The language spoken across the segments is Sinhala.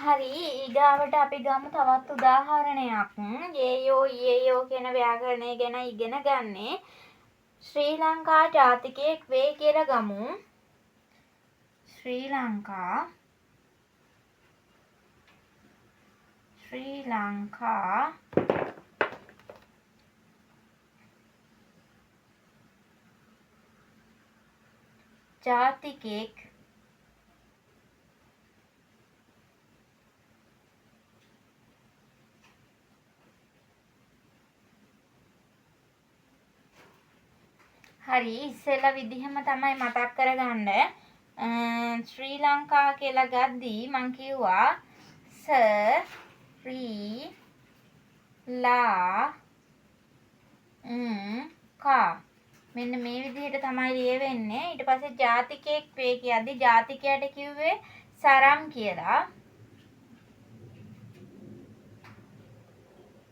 හරි ඊගාවට අපි ගමු තවත් උදාහරණයක්. යේයෝ යේයෝ කියන ව්‍යාකරණය ගැන ඉගෙන ගන්නේ ශ්‍රී ලංකා ජාතිකයෙක් වේ කියලා ගමු. ශ්‍රී ලංකා ජාතිකයෙක් හරි ඉස්සෙල්ලා විදිහම තමයි මතක් කරගන්න. ශ්‍රී ලංකා කියලා ගද්දී මං කිව්වා ශ්‍රී ලා කා මෙන්න මේ විදිහට තමයි ලියවෙන්නේ. ඊට පස්සේ ජාතිකයෙක් වේ කියද්දි ජාතිකයට කිව්වේ සරම් කියලා.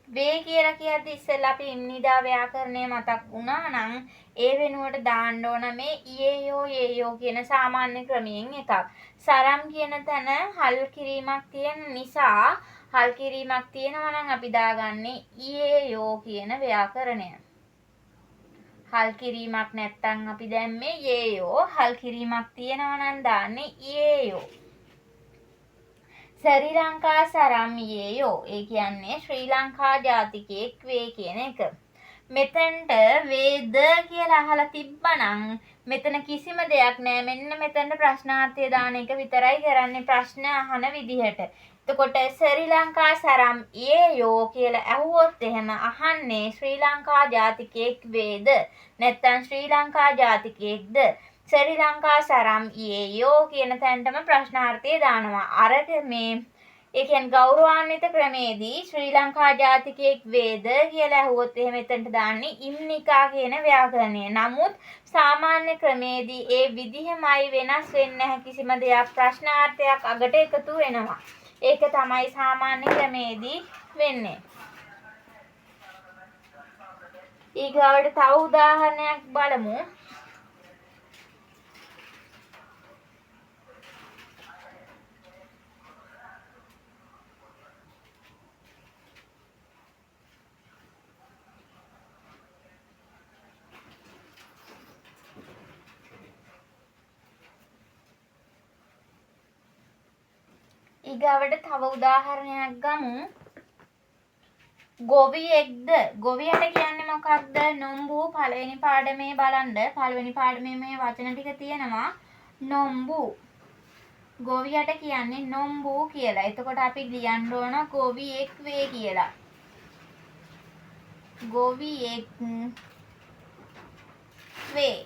වේ කියලා කියද්දි ඉස්සෙල්ලා අපි ඉම්නිදා ව්‍යාකරණය මතක් වුණා නම් ඒ වෙනුවට දාන්න ඕන මේ ඊයෝ යේයෝ කියන සාමාන්‍ය ක්‍රමයෙන් එකක්. සරම් කියන තැන හල් කිරීමක් තියෙන නිසා හල් කිරීමක් තියෙනවා නම් අපි දාගන්නේ ඊයෝ කියන ව්‍යාකරණය. හල් කිරීමක් නැත්තම් අපි දැම්මේ යේයෝ. හල් කිරීමක් තියෙනවා නම් දාන්නේ ඊයෝ. ශ්‍රී ලංකා සරම් යේයෝ. ඒ කියන්නේ ශ්‍රී ලංකා ජාතිකයෙක් වේ කියන එක. මෙතනට වේද කියලා අහලා තිබ්බනම් මෙතන කිසිම දෙයක් නෑ. මෙන්න මෙතනට ප්‍රශ්නාර්ථය දාන එක විතරයි කරන්නේ ප්‍රශ්න අහන විදිහට. එතකොට ශ්‍රී ලංකා සරම් යේයෝ කියලා ඇහුවොත් එහෙම අහන්නේ ශ්‍රී ලංකා ජාතිකයෙක් වේද නැත්නම් ශ්‍රී ලංකා ජාතිකයෙක්ද? ශ්‍රී ලංකා සරම් යේයෝ කියන තැනටම ප්‍රශ්නාර්ථය දානවා. අර මේ ඒ කියන්නේ ගෞරවාන්විත ක්‍රමේදී ශ්‍රී ලංකා ජාතිකයෙක් වේද කියලා ඇහුවොත් එහෙම එතනට දාන්නේ ඉම්නිකා කියන ව්‍යාකරණය. නමුත් සාමාන්‍ය ක්‍රමේදී ඒ විදිහමයි වෙනස් වෙන්නේ නැහැ කිසිම දෙයක්. ප්‍රශ්නාර්ථයක් අගට එකතු වෙනවා. ඒක තමයි සාමාන්‍ය ක්‍රමේදී වෙන්නේ. ඊගාවට තව උදාහරණයක් බලමු. ඊගාවට තව උදාහරණයක් ගමු. ගොවියෙක්ද. ගොවියට කියන්නේ මොකක්ද? නොම්බු. පළවෙනි පාඩමේ බලන්න. පළවෙනි පාඩමේ මේ වචන ටික තියෙනවා. නොම්බු. ගොවියට කියන්නේ නොම්බු කියලා. එතකොට අපි ලියන්න ඕන ගොවියෙක් වේ කියලා. ගොවියෙක් වේ.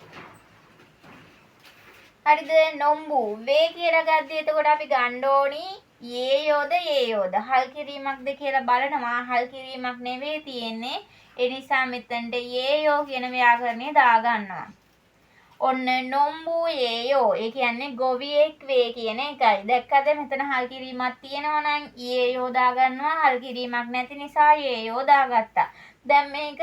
හරිද? නොම්බු වේ කියලා ගද්දී එතකොට අපි ගන්න ඕනි යේයෝද යේයෝද හල් කිරීමක්ද කියලා බලනවා. හල් කිරීමක් නෙවෙයි තියෙන්නේ. ඒ නිසා මෙතනට යේයෝ කියන ව්‍යාකරණය දාගන්නවා. ඔන්න නොම්බු යේයෝ. ඒ කියන්නේ ගොවියෙක් වේ කියන එකයි. දැක්කද මෙතන හල් කිරීමක් තියෙනවා නම් යේයෝ දාගන්නවා. හල් කිරීමක් නැති නිසා යේයෝ දාගත්තා. දැන් මේක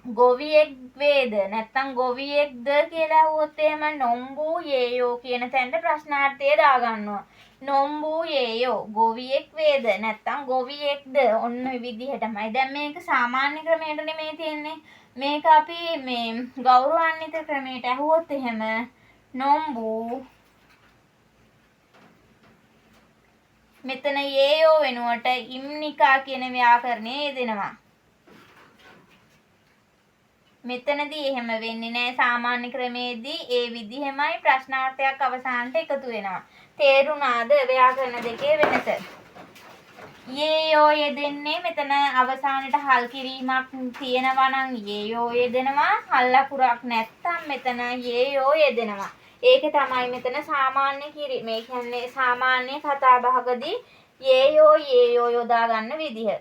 ගොවියෙක් වේද නැත්නම් ගොවියෙක්ද කියලා අහුවොත් එහෙම නොම්බු යේයෝ කියන තැනට ප්‍රශ්නාර්ථය දාගන්නවා. නොම්බු යේයෝ ගොවියෙක් වේද නැත්නම් ගොවියෙක්ද ඔන්න ඔය විදිහටමයි. දැන් මේක සාමාන්‍ය ක්‍රමයට නෙමෙයි තියෙන්නේ. මේක අපි මේ ගෞරවාන්විත ක්‍රමයට අහුවොත් එහෙම නොම්බු මෙතන යේයෝ වෙනුවට ඉම්නිකා කියන ව්‍යාකරණය යෙදෙනවා. මෙතනදී එහෙම වෙන්නේ නැහැ. සාමාන්‍ය ක්‍රමයේදී ඒ විදිහමයි ප්‍රශ්නාර්ථයක් අවසානට එකතු වෙනවා. තේරුණාද ව්‍යාකරණ දෙකේ වෙනස? යේයෝ යෙදෙන්නේ මෙතන අවසානට හල් කිරීමක් තියෙනවා නම් යේයෝ යෙදෙනවා. හල් ලකුරක් නැත්තම් මෙතන යේයෝ යෙදෙනවා. ඒක තමයි මෙතන සාමාන්‍ය කිරීම. ඒ කියන්නේ සාමාන්‍ය කතා බහකදී යේයෝ යොදා ගන්න විදිහ.